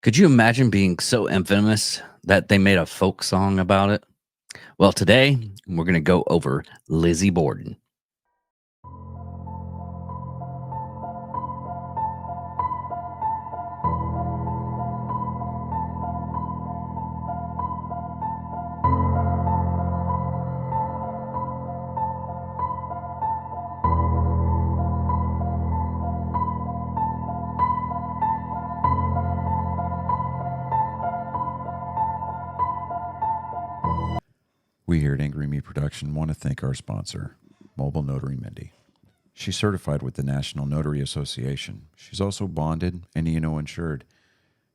Could you imagine being so infamous that they made a folk song about it? Well, today we're going to go over Lizzie Borden. We here at Angry Me Production want to thank our sponsor, Mobile Notary Mindy. She's certified with the National Notary Association. She's also bonded and E&O insured.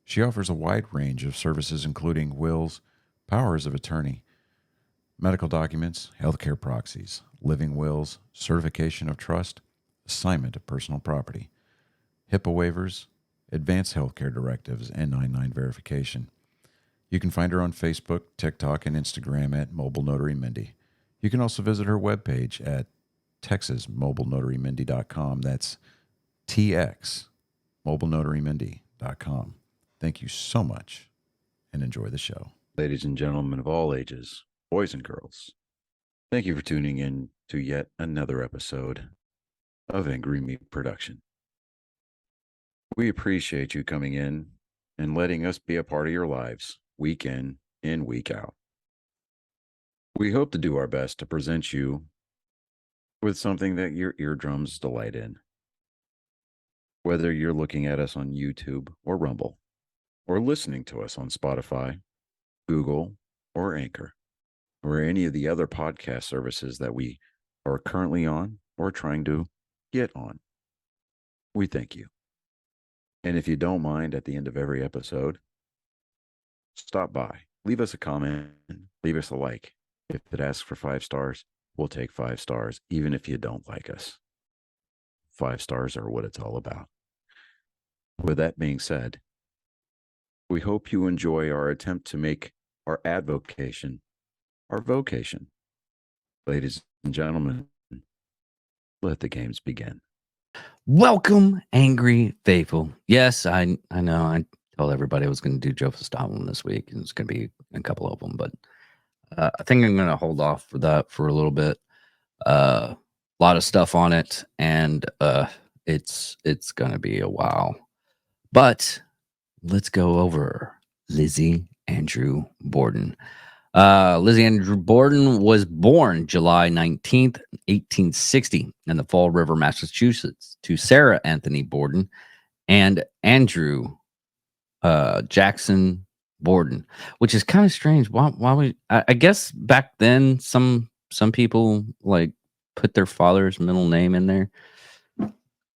She offers a wide range of services including wills, powers of attorney, medical documents, healthcare proxies, living wills, certification of trust, assignment of personal property, HIPAA waivers, advanced healthcare directives, and 99 verification. You can find her on Facebook, TikTok, and Instagram at Mobile Notary Mindy. You can also visit her webpage at texasmobilenotarymindy.com. That's TX, mobilenotarymindy.com. Thank you so much and enjoy the show. Ladies and gentlemen of all ages, boys and girls, thank you for tuning in to yet another episode of Angry Meat Production. We appreciate you coming in and letting us be a part of your lives week in and week out. We hope to do our best to present you with something that your eardrums delight in. Whether you're looking at us on YouTube or Rumble, or listening to us on Spotify, Google, or Anchor, or any of the other podcast services that we are currently on or trying to get on, we thank you. And if you don't mind, at the end of every episode, stop by, leave us a comment, leave us a like. If it asks for 5 stars, we'll take 5 stars, even if you don't like us. 5 stars are what it's all about. With that being said, we hope you enjoy our attempt to make our advocation our vocation. Ladies and gentlemen, let the games begin. Welcome, Angry Faithful. Yes, I know. I told everybody I was going to do Joe Stalin this week, and it's going to be a couple of them, but I think I'm going to hold off for that for a little bit. A lot of stuff on it, and it's going to be a while. But let's go over Lizzie Andrew Borden. Lizzie Andrew Borden was born July 19th, 1860 in the Fall River, Massachusetts, to Sarah Anthony Borden and Andrew Jackson Borden, which is kind of strange. I guess back then some people like put their father's middle name in there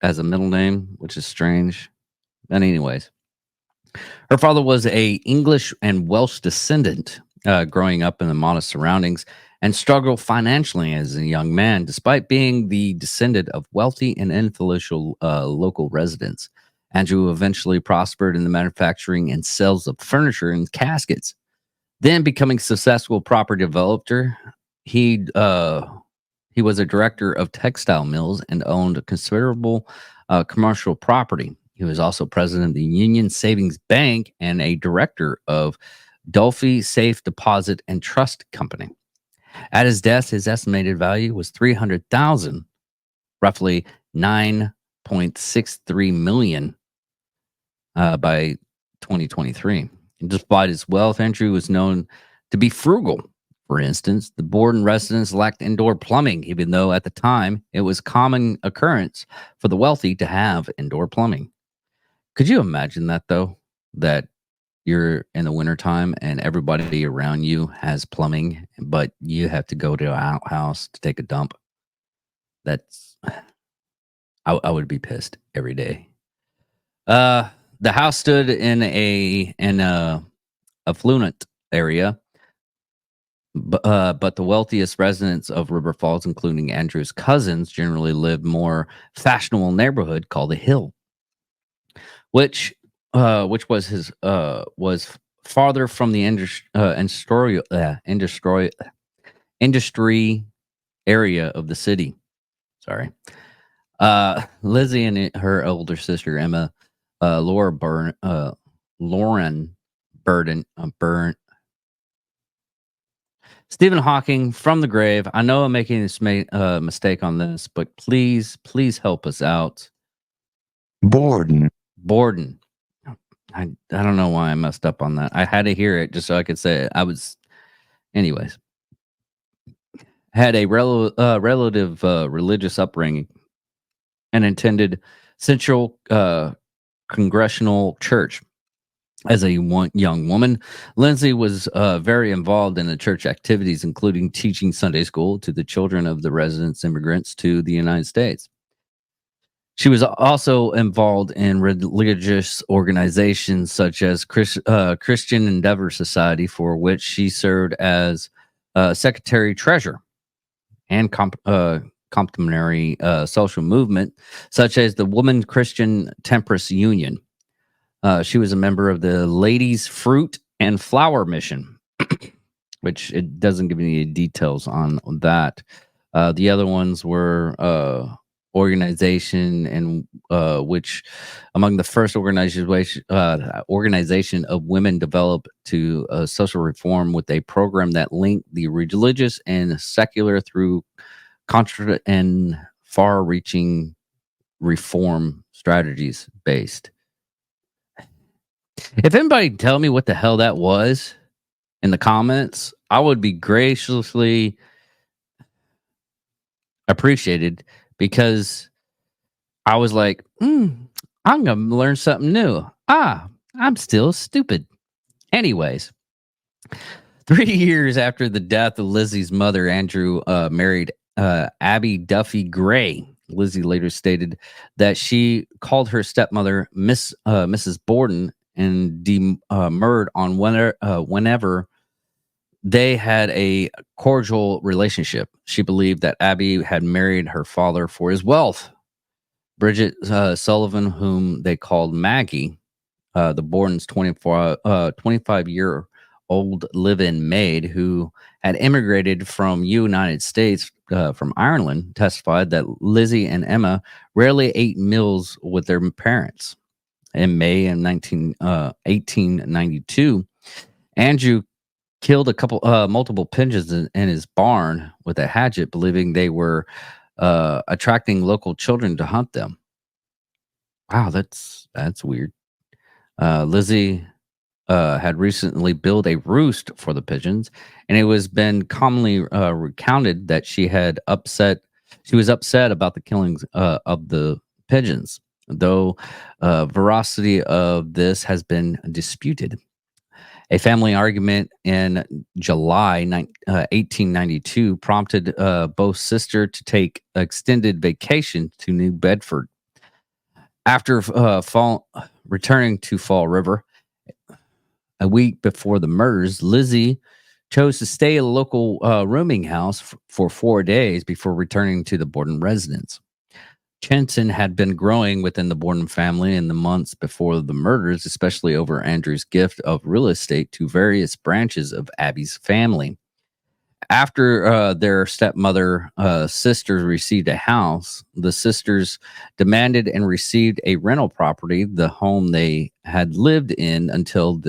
as a middle name, which is strange. But anyways, her father was a English and Welsh descendant, growing up in the modest surroundings, and struggled financially as a young man, despite being the descendant of wealthy and influential local residents. Andrew eventually prospered in the manufacturing and sales of furniture and caskets. Then, becoming successful property developer, he was a director of textile mills and owned considerable commercial property. He was also president of the Union Savings Bank and a director of Dolphy Safe Deposit and Trust Company. At his death, his estimated value was $300,000, roughly $9.63 million by 2023. And despite his wealth, Andrew was known to be frugal. For instance, the Borden residence lacked indoor plumbing, even though at the time it was common occurrence for the wealthy to have indoor plumbing. Could you imagine that, though? That you're in the wintertime and everybody around you has plumbing, but you have to go to an outhouse to take a dump. That's, I would be pissed every day. The house stood in a affluent area, but the wealthiest residents of River Falls, including Andrew's cousins, generally lived more fashionable neighborhood called the Hill, which was farther from the industry area of the city. Sorry. Lizzie and her older sister Emma, Laura Lauren Burden. Stephen Hawking from the grave. I know I'm making a mistake on this, but please help us out. Borden. Borden. I don't know why I messed up on that. I had to hear it just so I could say it. Anyways, had a relative religious upbringing and attended Central Congregational Church. As a young woman, Lindsay was very involved in the church activities, including teaching Sunday school to the children of the residents immigrants to the United States. She was also involved in religious organizations such as Christian Endeavor Society, for which she served as secretary treasurer, and complementary social movement such as the Women Christian Temperance Union. She was a member of the Ladies Fruit and Flower Mission, which it doesn't give any details on that. The other ones were organization, and which among the first organization of women developed to social reform with a program that linked the religious and secular through contra and far-reaching reform strategies based. If anybody can tell me what the hell that was in the comments, I would be graciously appreciated, because I was like, I'm going to learn something new. I'm still stupid. Anyways, 3 years after the death of Lizzie's mother, Andrew married Abby Duffy Gray. Lizzie later stated that she called her stepmother Mrs. Borden and demurred on whenever they had a cordial relationship. She believed that Abby had married her father for his wealth. Bridget Sullivan, whom they called Maggie, the Borden's 25-year-old live-in maid who had immigrated from United States from Ireland, testified that Lizzie and Emma rarely ate meals with their parents. In May of 1892, Andrew killed multiple pigeons in his barn with a hatchet, believing they were attracting local children to hunt them. Wow, that's weird. Lizzie had recently built a roost for the pigeons, and it was been commonly recounted that she was upset about the killings of the pigeons, though veracity of this has been disputed. A family argument in July 1892 prompted both sisters to take extended vacation to New Bedford. After returning to Fall River a week before the murders, Lizzie chose to stay at a local rooming house for 4 days before returning to the Borden residence. Tension had been growing within the Borden family in the months before the murders, especially over Andrew's gift of real estate to various branches of Abby's family. After their stepmother sisters received a house, the sisters demanded and received a rental property, the home they had lived in until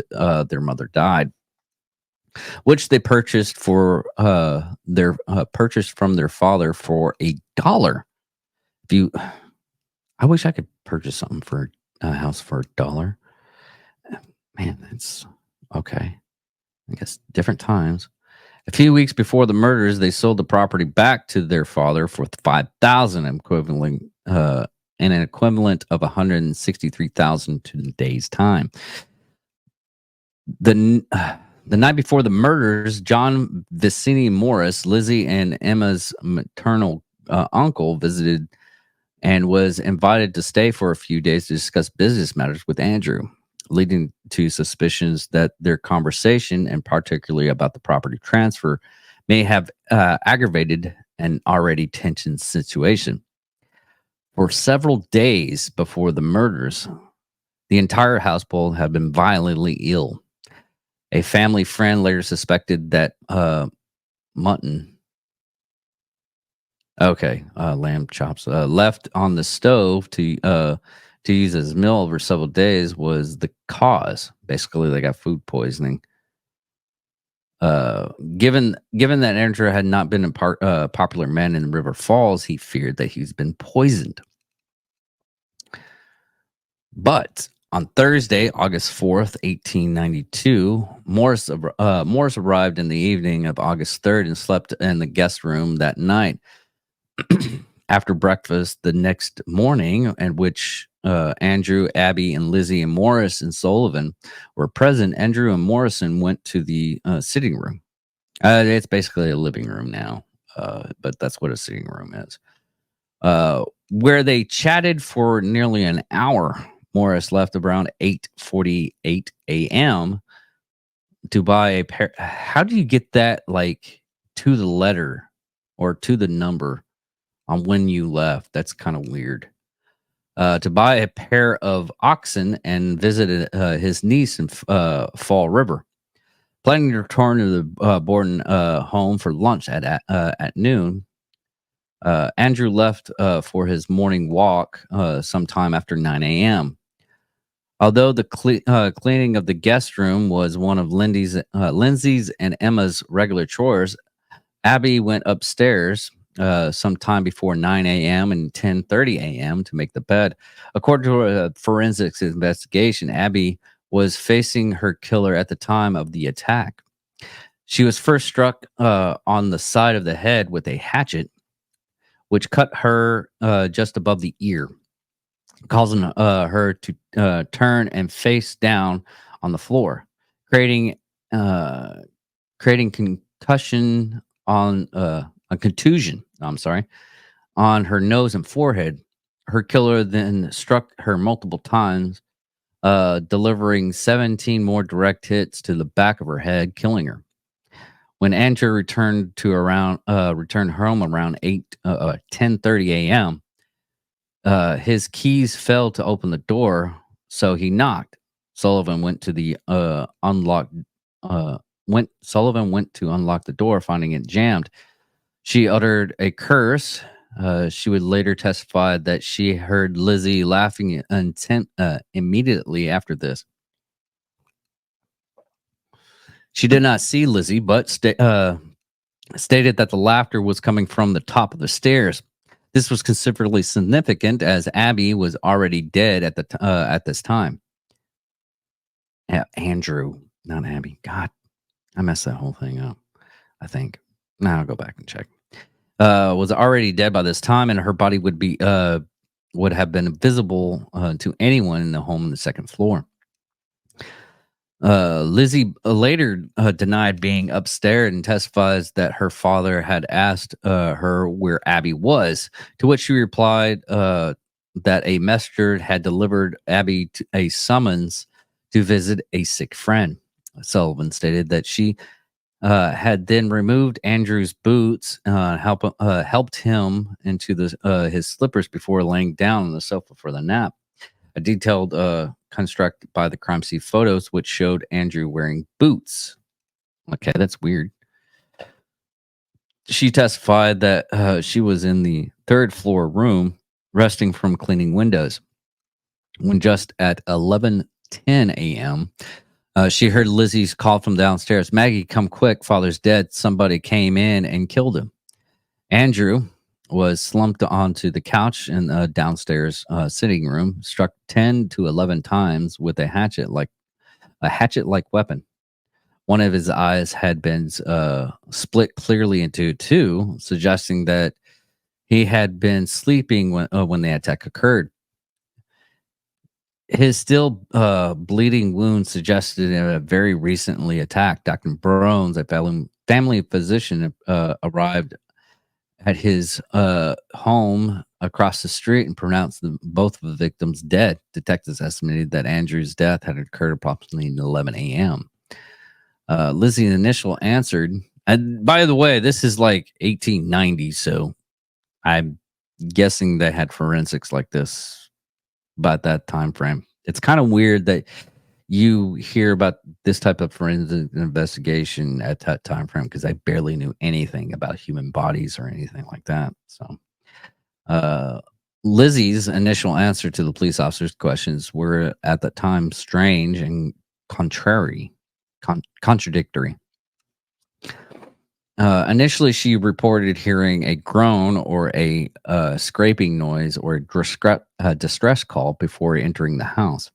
their mother died, which they purchased from their father for $1. I wish I could purchase something for a house for $1. Man, that's okay. I guess different times. A few weeks before the murders, they sold the property back to their father for $5,000, equivalent and an equivalent of $163,000 to today's time. The night before the murders, John Vicini Morris, Lizzie and Emma's maternal uncle, visited and was invited to stay for a few days to discuss business matters with Andrew, leading to suspicions that their conversation, and particularly about the property transfer, may have aggravated an already tense situation. For several days before the murders, the entire household had been violently ill. A family friend later suspected that lamb chops, left on the stove to to use as meal over several days was the cause. Basically, they got food poisoning. Given that Andrew had not been a popular man in River Falls, he feared that he's been poisoned. But on Thursday, August 4th, 1892, Morris arrived in the evening of August 3rd and slept in the guest room that night. After breakfast the next morning, at which Andrew, Abby, and Lizzie, and Morris and Sullivan were present, Andrew and Morrison went to the sitting room. It's basically a living room now, but that's what a sitting room is. Where they chatted for nearly an hour. Morris left around 8:48 a.m. to buy a pair. How do you get that, like, to the letter or to the number on when you left? That's kind of weird. To buy a pair of oxen and visited his niece in Fall River. Planning to return to the Borden home for lunch at noon. Andrew left for his morning walk sometime after 9 a.m. Although the cleaning of the guest room was one of Lindsay's and Emma's regular chores, Abby went upstairs sometime before 9 a.m. and 10:30 a.m. to make the bed. According to a forensics investigation, Abby was facing her killer at the time of the attack. She was first struck on the side of the head with a hatchet, which cut her just above the ear, causing her to turn and face down on the floor, creating concussion on a contusion. I'm sorry, on her nose and forehead. Her killer then struck her multiple times, delivering 17 more direct hits to the back of her head, killing her. When Andrew returned home around 10:30 a.m., his keys failed to open the door, so he knocked. Sullivan went to unlock the door, finding it jammed. She uttered a curse. She would later testify that she heard Lizzie laughing immediately after this. She did not see Lizzie, but stated that the laughter was coming from the top of the stairs. This was considerably significant, as Abby was already dead at this time. Andrew, not Abby. God, I messed that whole thing up, I think. Now I'll go back and check. Was already dead by this time, and her body would have been visible to anyone in the home on the second floor. Lizzie later denied being upstairs and testifies that her father had asked her where Abby was, to which she replied that a messenger had delivered Abby a summons to visit a sick friend. Sullivan stated that she had then removed Andrew's boots, helped him into his slippers before laying down on the sofa for the nap. A detailed construct by the crime scene photos, which showed Andrew wearing boots. Okay, that's weird. She testified that she was in the third floor room, resting from cleaning windows. When just at 11:10 a.m., she heard Lizzie's call from downstairs. "Maggie, come quick, father's dead. Somebody came in and killed him." Andrew was slumped onto the couch in the downstairs sitting room, struck 10 to 11 times with a hatchet-like weapon. One of his eyes had been split clearly into two, suggesting that he had been sleeping when the attack occurred. His still bleeding wound suggested a very recently attacked. Dr. Brones, a family physician, arrived at his home across the street and pronounced both of the victims dead. Detectives estimated that Andrew's death had occurred approximately 11 a.m. Lizzie initial answered, and by the way, this is like 1890, so I'm guessing they had forensics like this about that time frame. It's kind of weird that you hear about this type of forensic investigation at that time frame, because I barely knew anything about human bodies or anything like that. So Lizzie's initial answer to the police officer's questions were at the time strange and contradictory. Initially, she reported hearing a groan or a scraping noise or a distress call before entering the house.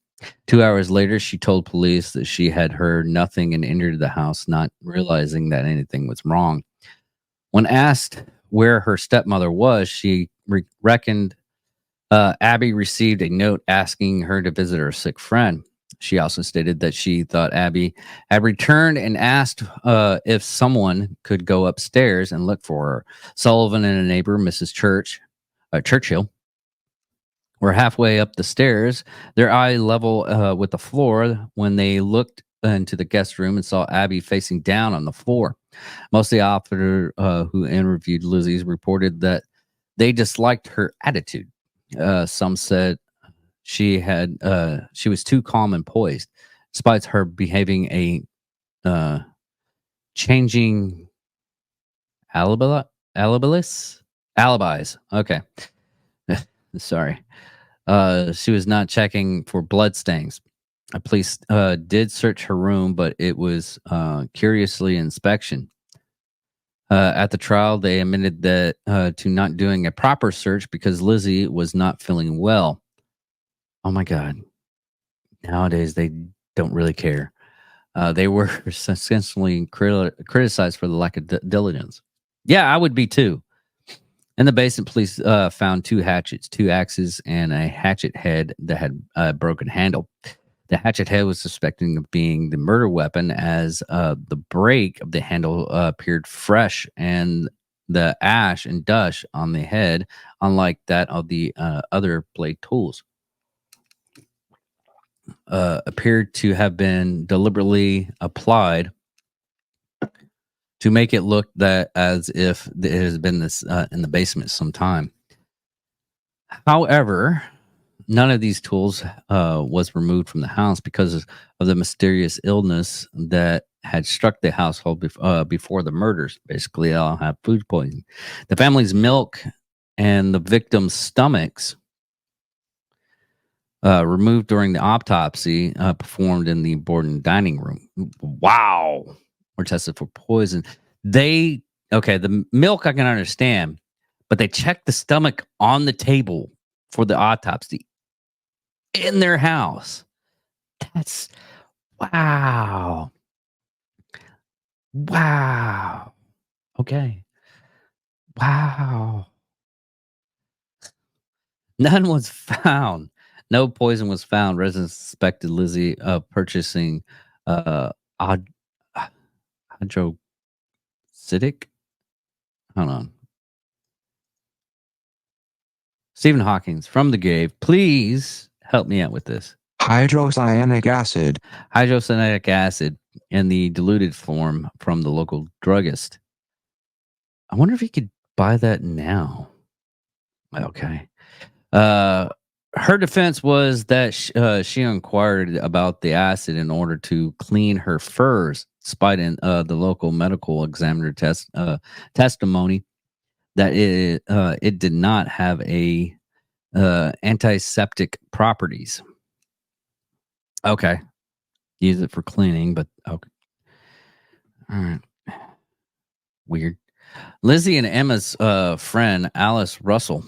2 hours later, she told police that she had heard nothing and entered the house, not realizing that anything was wrong. When asked where her stepmother was, she reckoned Abby received a note asking her to visit her sick friend. She also stated that she thought Abby had returned and asked if someone could go upstairs and look for her. Sullivan and a neighbor, Mrs. Churchill, were halfway up the stairs, their eye level with the floor, when they looked into the guest room and saw Abby facing down on the floor. Most of the officers who interviewed Lizzie's reported that they disliked her attitude. Some said she was too calm and poised, despite her behaving a changing alibis. Okay, sorry. She was not checking for bloodstains. Police did search her room, but it was curiously inspection. At the trial, they admitted that to not doing a proper search because Lizzie was not feeling well. Oh my God. Nowadays, they don't really care. They were essentially criticized for the lack of diligence. Yeah, I would be too. In the basement, police found 2 hatchets, 2 axes, and a hatchet head that had a broken handle. The hatchet head was suspected of being the murder weapon, as the break of the handle appeared fresh, and the ash and dust on the head, unlike that of the other blade tools, appeared to have been deliberately applied to make it look that as if it has been this in the basement some time. However, none of these tools was removed from the house because of the mysterious illness that had struck the household before the murders. Basically, they all have food poisoning. The family's milk and the victims' stomachs removed during the autopsy performed in the Borden dining room. Wow. Were tested for poison. The milk I can understand, but they checked the stomach on the table for the autopsy in their house. That's wow. Wow. Okay. Wow. None was found. No poison was found. Residents suspected Lizzie of purchasing hydroxydic. Hold on. Stephen Hawkins from the grave. Please help me out with this. Hydrocyanic acid. Hydrocyanic acid in the diluted form from the local druggist. I wonder if you could buy that now. Okay. Her defense was that she inquired about the acid in order to clean her furs, despite the local medical examiner testimony that it did not have a antiseptic properties. Okay, use it for cleaning, but okay, all right, weird. Lizzie and Emma's friend Alice Russell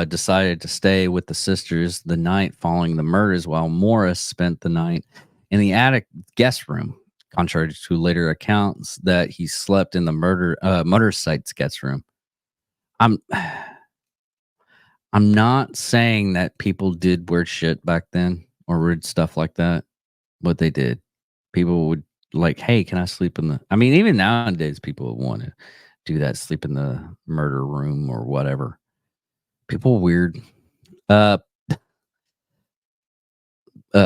decided to stay with the sisters the night following the murders, while Morris spent the night in the attic guest room. Contrary to later accounts that he slept in the murder site's guest room. I'm not saying that people did weird shit back then or weird stuff like that, but they did. People would like, hey, can I sleep in the... I mean, even nowadays, people would want to do that, sleep in the murder room or whatever. People weird.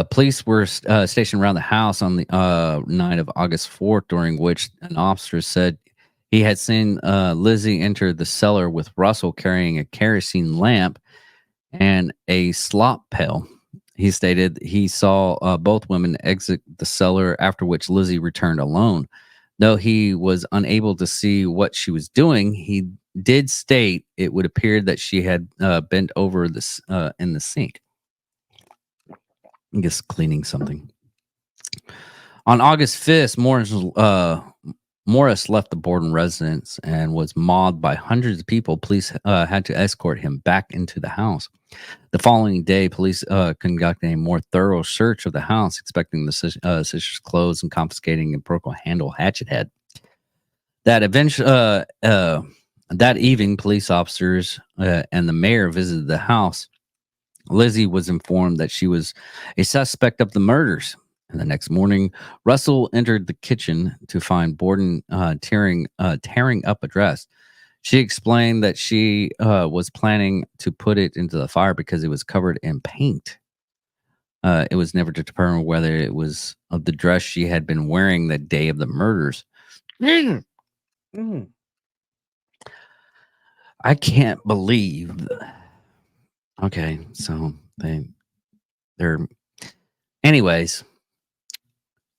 Police were stationed around the house on the night of August 4th, during which an officer said he had seen Lizzie enter the cellar with Russell carrying a kerosene lamp and a slop pail. He stated he saw both women exit the cellar, after which Lizzie returned alone. Though he was unable to see what she was doing, he did state it would appear that she had bent over this in the sink. I guess cleaning something. On August 5th, Morris left the Borden residence and was mobbed by hundreds of people. Police had to escort him back into the house. The following day, police conducted a more thorough search of the house, inspecting the sister's clothes and confiscating a broken handle hatchet head. That evening, police officers and the mayor visited the house. Lizzie was informed that she was a suspect of the murders. And the next morning, Russell entered the kitchen to find Borden tearing up a dress. She explained that she was planning to put it into the fire because it was covered in paint. It was never determined whether it was of the dress she had been wearing the day of the murders. I can't believe. Okay, so they're. Anyways,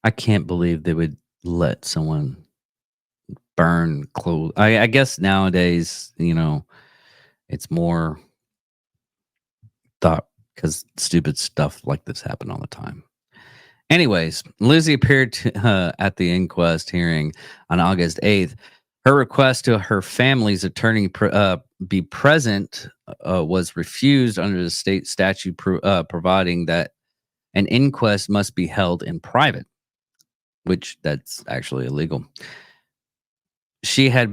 I can't believe they would let someone burn clothes. I guess nowadays, it's more thought because stupid stuff like this happen all the time. Anyways, Lizzie appeared at the inquest hearing on August 8th. Her request to her family's attorney be present was refused under the state statute providing that an inquest must be held in private, which that's actually illegal. She had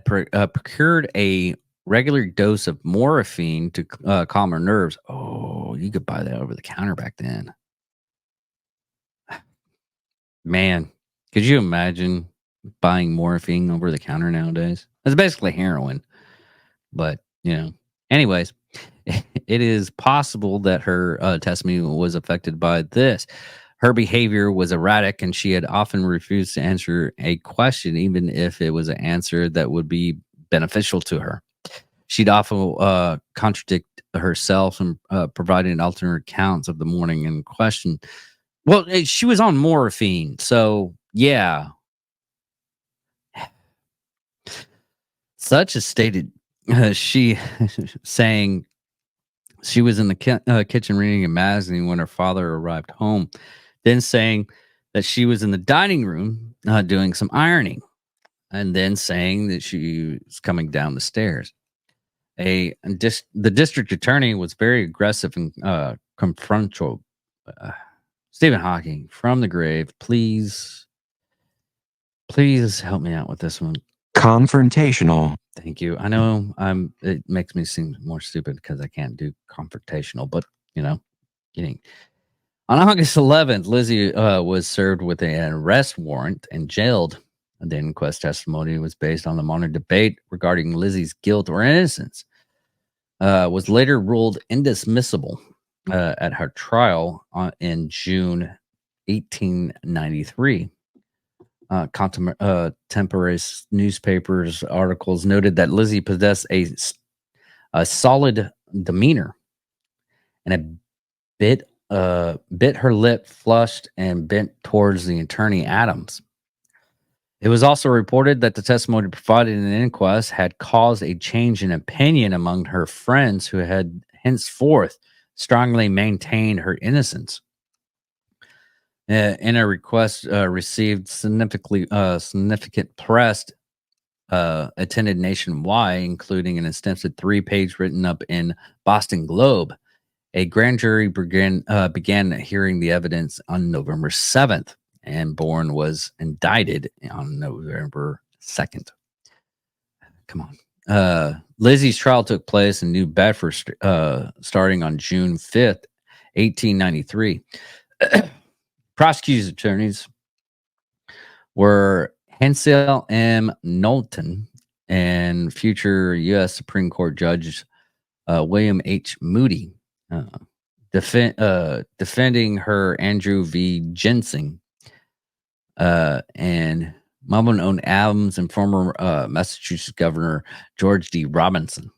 procured a regular dose of morphine to calm her nerves. Oh, you could buy that over the counter back then. Man, could you imagine buying morphine over the counter nowadays? It's basically heroin. But, anyways, it is possible that her testimony was affected by this. Her behavior was erratic, and she had often refused to answer a question, even if it was an answer that would be beneficial to her. She'd often contradict herself and providing alternate accounts of the morning in question. Well, she was on morphine, so yeah. Such as stated, she saying she was in the kitchen reading a magazine when her father arrived home, then saying that she was in the dining room doing some ironing, and then saying that she was coming down the stairs. The district attorney was very aggressive and confrontational. Stephen Hawking, from the grave, please help me out with this one. Confrontational. Thank you. I know it makes me seem more stupid because I can't do confrontational, but getting. On August 11th, Lizzie was served with an arrest warrant and jailed. The inquest testimony was based on the modern debate regarding Lizzie's guilt or innocence. Was later ruled indismissible at her trial in June 1893. Contemporary newspapers articles noted that Lizzie possessed a solid demeanor and bit her lip, flushed, and bent towards the attorney Adams. It was also reported that the testimony provided in the inquest had caused a change in opinion among her friends, who had henceforth strongly maintained her innocence. In a request received significant press attended nationwide, including an extensive 3-page written up in Boston Globe. A grand jury began hearing the evidence on November 7th, and Borden was indicted on November 2nd. Come on. Lizzie's trial took place in New Bedford starting on June 5th, 1893. Prosecuting attorneys were Hensel M. Knowlton and future U.S. Supreme Court Judge William H. Moody. Defending her, Andrew V. Jensen, and Mama owned Adams and former Massachusetts Governor George D. Robinson.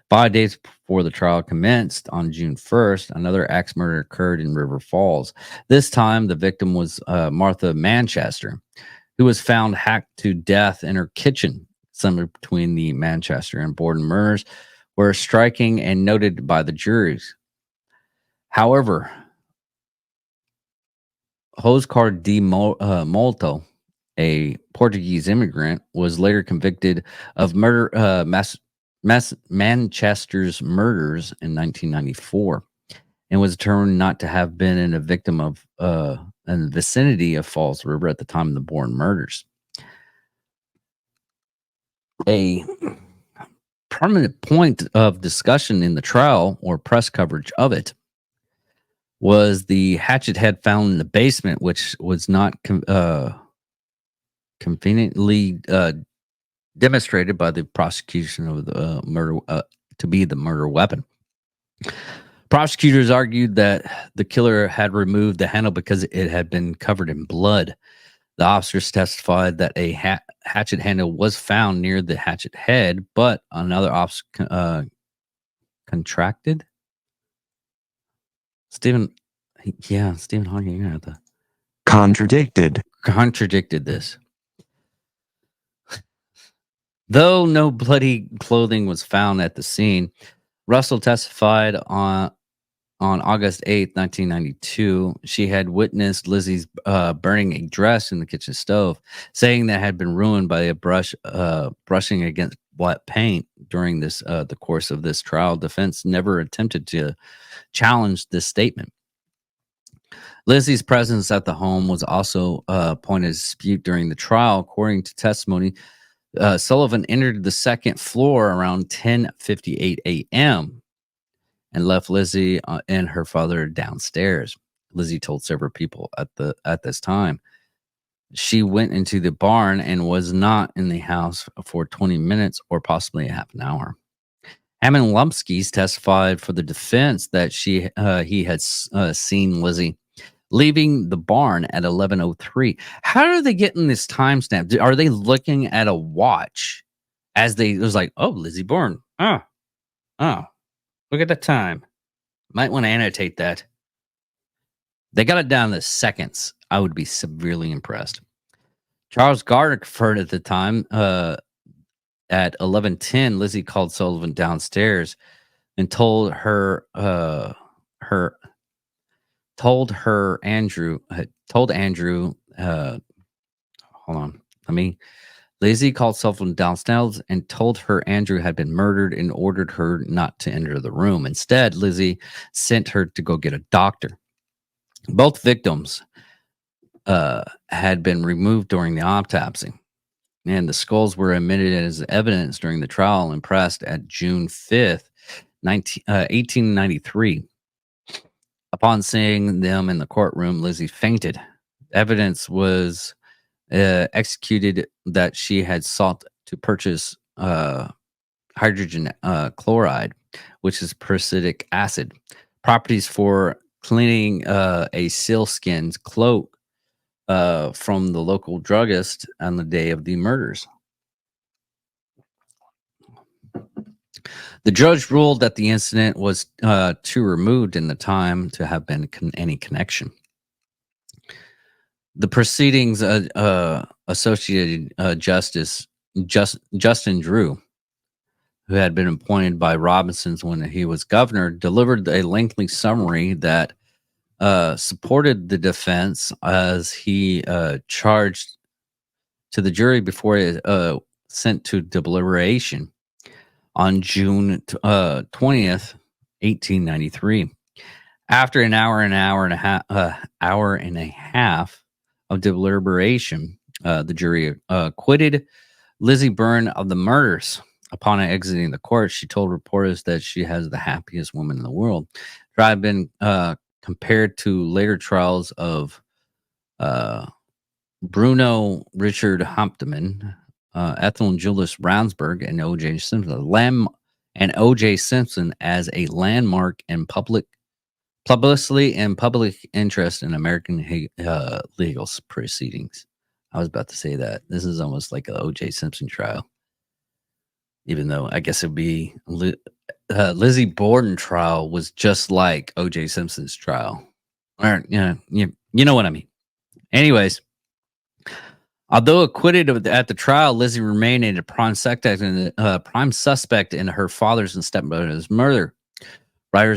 5 days before the trial commenced on June 1st, another axe murder occurred in River Falls. This time, the victim was Martha Manchester, who was found hacked to death in her kitchen. somewhere between the Manchester and Borden murders, were striking and noted by the juries. However, Oscar de Molto, a Portuguese immigrant, was later convicted of murder, Manchester's murders in 1994, and was determined not to have been in a victim of in the vicinity of Falls River at the time of the Bourne murders. A prominent point of discussion in the trial, or press coverage of it, was the hatchet head found in the basement, which was not conveniently demonstrated by the prosecution of the murder to be the murder weapon. Prosecutors argued that the killer had removed the handle because it had been covered in blood. The officers testified that a hatchet handle was found near the hatchet head, but another officer contracted. Stephen Hawking, you're gonna have to contradicted this. Though no bloody clothing was found at the scene, Russell testified on August 8th, 1992, she had witnessed Lizzie's burning a dress in the kitchen stove, saying that had been ruined by a brushing against wet paint. During the course of this trial, defense never attempted to challenge this statement. Lizzie's presence at the home was also a point of dispute during the trial. According to testimony, Sullivan entered the second floor around 10:58 a.m. and left Lizzie and her father downstairs. Lizzie told several people at this time. She went into the barn and was not in the house for 20 minutes or possibly a half an hour. Hammond Lumpskis testified for the defense that he had seen Lizzie leaving the barn at 11:03. How are they getting this timestamp? Are they looking at a watch as it was like, oh, Lizzie Bourne. Oh, look at the time. Might want to annotate that. They got it down to seconds. I would be severely impressed. Charles Gardner confirmed at the time at 11:10, Lizzie called Sullivan downstairs and told Andrew, Lizzie called Sullivan downstairs and told her Andrew had been murdered and ordered her not to enter the room. Instead, Lizzie sent her to go get a doctor. Both victims had been removed during the autopsy, and the skulls were admitted as evidence during the trial and pressed at June 5th, 1893. Upon seeing them in the courtroom, Lizzie fainted. Evidence was executed that she had sought to purchase hydrogen chloride, which is prussic acid, properties for cleaning a sealskin cloak from the local druggist on the day of the murders. The judge ruled that the incident was too removed in the time to have been any connection. The proceedings associated Justin Drew, who had been appointed by Robinson's when he was governor, delivered a lengthy summary that supported the defense as he charged to the jury before it sent to deliberation on June 20th, 1893. After an hour and a half of deliberation, the jury acquitted Lizzie Bourne of the murders. Upon exiting the court, she told reporters that she has the happiest woman in the world. It had been compared to later trials of Bruno Richard Hauptmann, Ethel and Julius Brownsburg, and O.J. Simpson as a landmark in publicity and public interest in American legal proceedings. I was about to say that. This is almost like an O.J. Simpson trial, even though I guess it'd be Lizzie Borden trial was just like O.J. Simpson's trial. Or, you know what I mean. Anyways, Although acquitted at the trial, Lizzie remained a prime suspect in her father's and stepmother's murder. Writer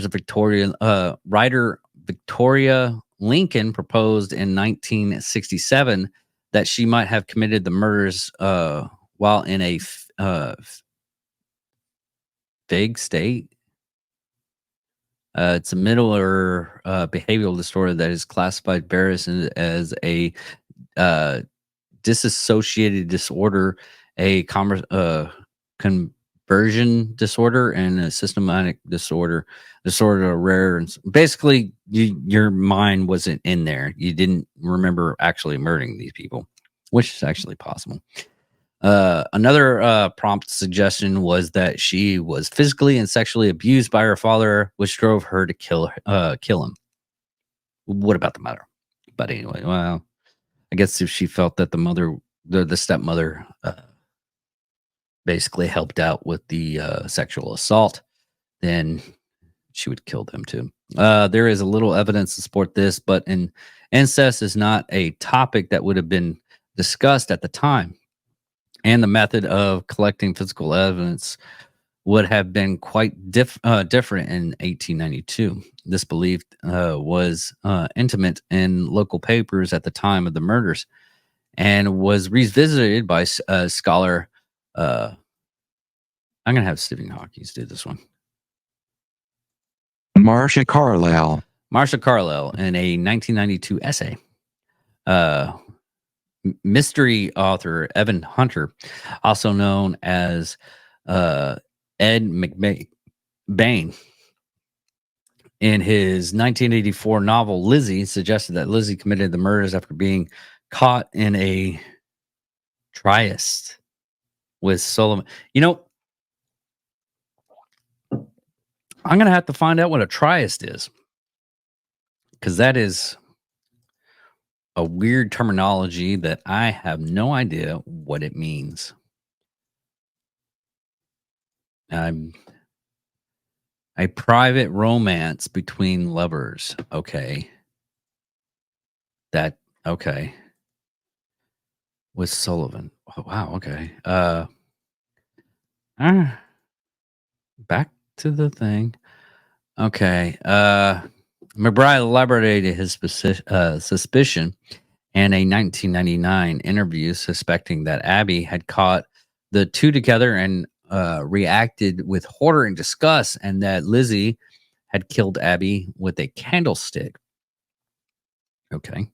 Victoria Lincoln proposed in 1967 that she might have committed the murders while in a vague state. It's a mental or behavioral disorder that is classified as a disassociated disorder, a conversion disorder, and a systematic disorder. Disorder are rare, and basically, your mind wasn't in there. You didn't remember actually murdering these people, which is actually possible. Another prompt suggestion was that she was physically and sexually abused by her father, which drove her to kill him. What about the mother? But anyway, well, I guess if she felt that the stepmother, basically helped out with the sexual assault, then she would kill them too. There is a little evidence to support this, but incest is not a topic that would have been discussed at the time. And the method of collecting physical evidence would have been quite different in 1892. This belief was intimate in local papers at the time of the murders and was revisited by scholar. I'm going to have Stephen Hawkins do this one. Marcia Carlisle. Marcia Carlisle in a 1992 essay. Mystery author Evan Hunter, also known as Ed McBain, in his 1984 novel Lizzie, suggested that Lizzie committed the murders after being caught in a tryst with Sullivan. You know, I'm going to have to find out what a tryst is, because that is a weird terminology that I have no idea what it means. A private romance between lovers. Okay. Okay. With Sullivan. Oh, wow. Okay. Back to the thing. Okay. McBride elaborated his suspicion in a 1999 interview, suspecting that Abby had caught the two together and reacted with horror and disgust, and that Lizzie had killed Abby with a candlestick. Okay.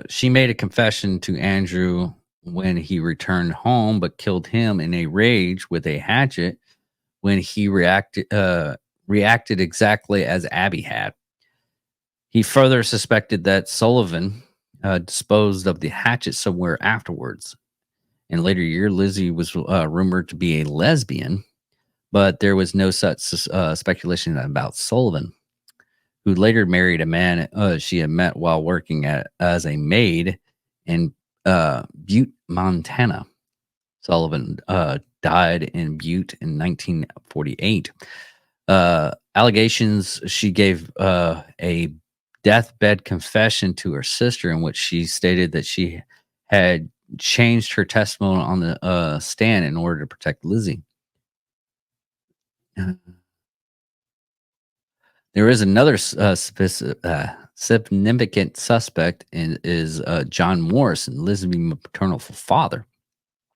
She made a confession to Andrew when he returned home, but killed him in a rage with a hatchet when he reacted exactly as Abby had. He further suspected that Sullivan disposed of the hatchet somewhere afterwards. In later year, Lizzie was rumored to be a lesbian, but there was no such speculation about Sullivan, who later married a man she had met while working as a maid in Butte, Montana. Sullivan died in Butte in 1948. Allegations she gave a deathbed confession to her sister, in which she stated that she had changed her testimony on the stand in order to protect Lizzie. There is another significant suspect is John Morrison, Lizzie's maternal father,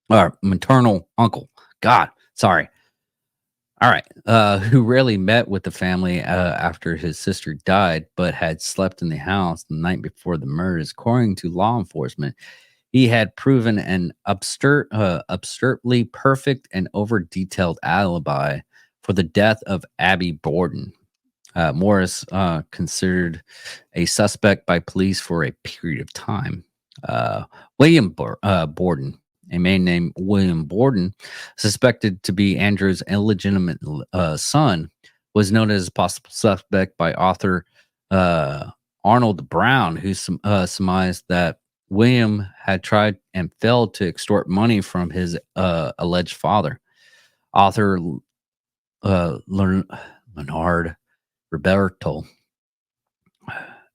or maternal uncle. God, sorry. All right. Who rarely met with the family after his sister died, but had slept in the house the night before the murders. According to law enforcement, he had proven an absurdly perfect and over-detailed alibi for the death of Abby Borden. Morris considered a suspect by police for a period of time. William Borden, a man named William Borden, suspected to be Andrew's illegitimate son, was known as a possible suspect by author Arnold Brown, who surmised that William had tried and failed to extort money from his alleged father. Author Leonard Roberto,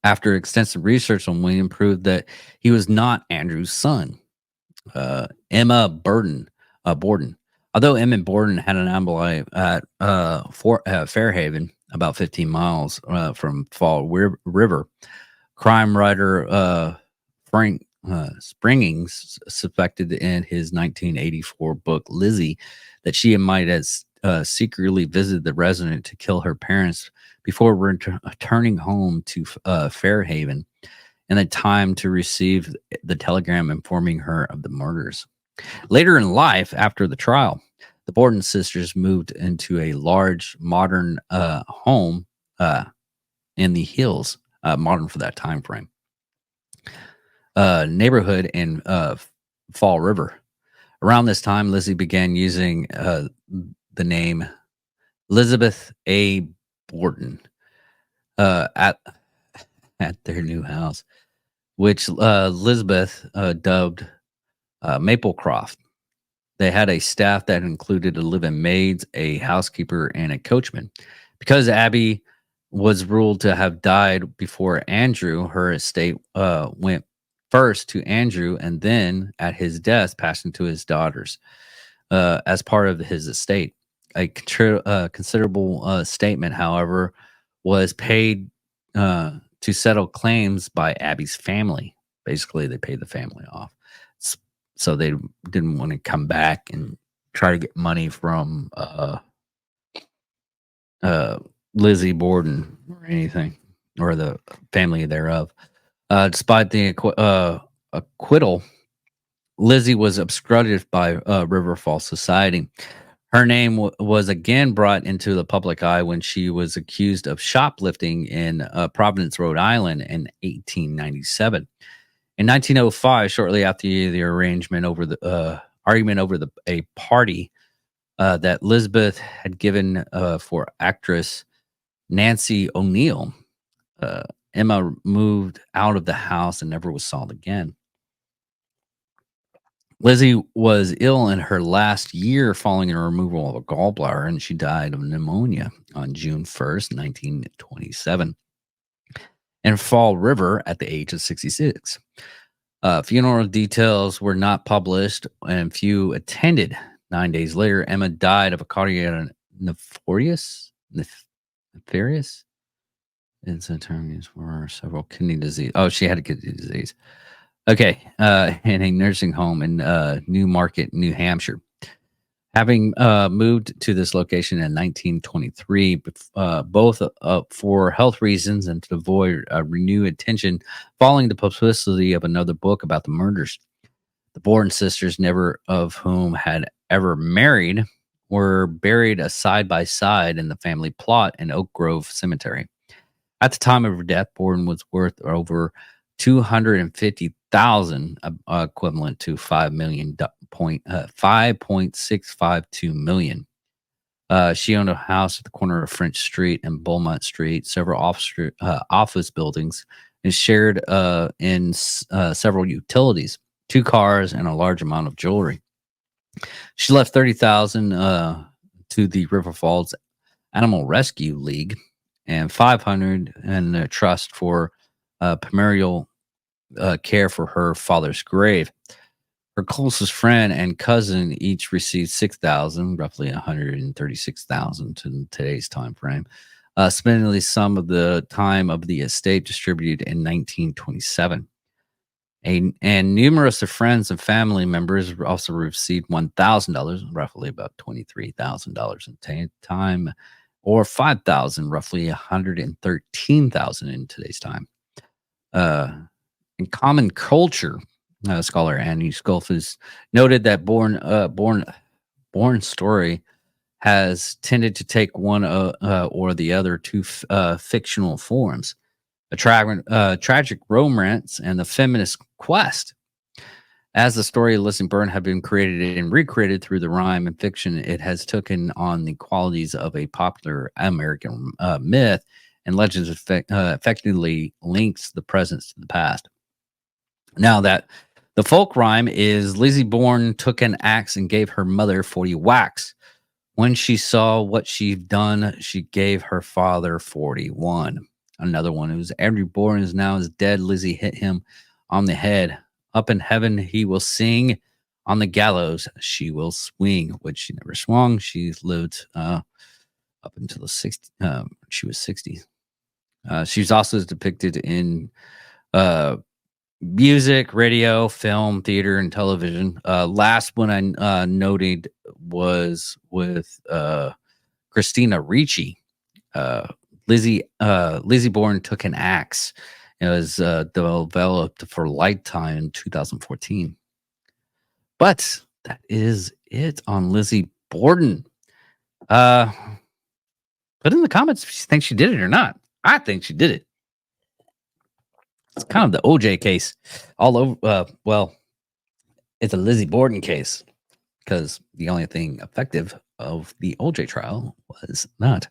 after extensive research on William, proved that he was not Andrew's son. Emma Borden. Although Emma Borden had an ally at Fairhaven, about 15 miles from Fall River, crime writer Frank Springings suspected in his 1984 book Lizzie that she might have secretly visited the resident to kill her parents before returning home to Fairhaven, and the time to receive the telegram informing her of the murders. Later in life, after the trial, the Borden sisters moved into a large modern home in the hills, modern for that time frame, neighborhood in Fall River. Around this time, Lizzie began using the name Elizabeth A. Borden at their new house, which Elizabeth dubbed Maplecroft. They had a staff that included 11 maids, a housekeeper, and a coachman. Because Abby was ruled to have died before Andrew, her estate went first to Andrew and then, at his death, passed into his daughters as part of his estate. A considerable statement, however, was paid to settle claims by Abby's family. Basically, they paid the family off. So they didn't want to come back and try to get money from Lizzie Borden or anything, or the family thereof. Despite the acquittal, Lizzie was obstructed by River Falls Society. Her name was again brought into the public eye when she was accused of shoplifting in Providence, Rhode Island in 1897. In 1905, shortly after the arrangement over the argument over a party that Elizabeth had given for actress Nancy O'Neill, Emma moved out of the house and never was saw again. Lizzie was ill in her last year following the removal of a gallbladder, and she died of pneumonia on June 1st, 1927, in Fall River at the age of 66. Funeral details were not published, and few attended. 9 days later, Emma died of a cardiac nefarious. It's a term used for several kidney disease. Oh, she had a kidney disease. Okay, in a nursing home in Newmarket, New Hampshire. Having moved to this location in 1923, both for health reasons and to avoid renewed attention following the publicity of another book about the murders. The Borden sisters, never of whom had ever married, were buried side by side in the family plot in Oak Grove Cemetery. At the time of her death, Borden was worth over $250,000, equivalent to $5.652 million. She owned a house at the corner of French Street and Beaumont Street, several office buildings, and shared in several utilities, 2 cars, and a large amount of jewelry. She left $30,000 to the River Falls Animal Rescue League and $500 in a trust for primarial care for her father's grave. Her closest friend and cousin each received $6,000, roughly $136,000 in today's time frame, spending at least some of the time of the estate distributed in 1927. And numerous of friends and family members also received $1,000, roughly about $23,000 in time, or $5,000, roughly $113,000 in today's time. In common culture, scholar Annie Scolfus noted that Bourne's story has tended to take one or the other two fictional forms: a tragic romance and the feminist quest. As the story of Lizzie Borden had been created and recreated through the rhyme and fiction, it has taken on the qualities of a popular American myth, and legends effectively links the present to the past. Now that the folk rhyme is Lizzie Borden took an axe and gave her mother 40 whacks. When she saw what she'd done, she gave her father 41. Another one who's Andrew Borden is now dead. Lizzie hit him on the head. Up in heaven he will sing On the gallows, she will swing, which she never swung. She lived up until the 60. She was 60. She was also depicted in music, radio, film, theater, and television. Last one I noted was with Christina Ricci. Lizzie Borden took an axe. It was developed for Lifetime in 2014. But that is it on Lizzie Borden. Put in the comments if you think she did it or not. I think she did it. It's kind of the OJ case all over. Well, it's a Lizzie Borden case because the only thing effective of the OJ trial was not.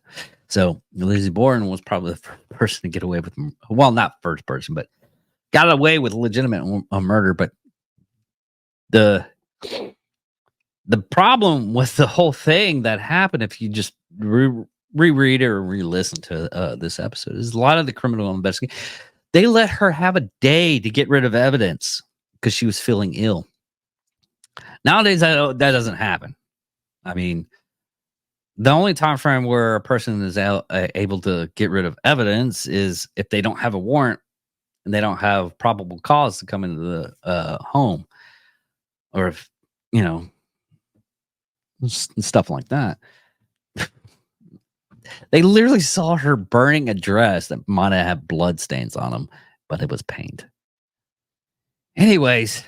So Lizzie Borden was probably the first person to get away with, well, not first person, but got away with legitimate murder. But the problem with the whole thing that happened, if you just reread or re-listen to this episode, is a lot of the criminal investigation. They let her have a day to get rid of evidence because she was feeling ill. Nowadays, that doesn't happen. I mean, the only time frame where a person is able to get rid of evidence is if they don't have a warrant and they don't have probable cause to come into the home, or if, stuff like that. They literally saw her burning a dress that might have had blood stains on them, but it was paint. Anyways,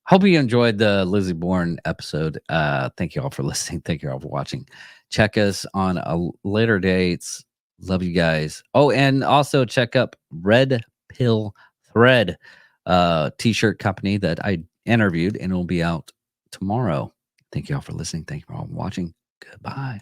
hope you enjoyed the Lizzie Borden episode. Thank you all for listening. Thank you all for watching. Check us on later dates. Love you guys. Oh, and also check up Red Pill Thread, t-shirt company that I interviewed, and it will be out tomorrow. Thank you all for listening. Thank you for all watching. Goodbye.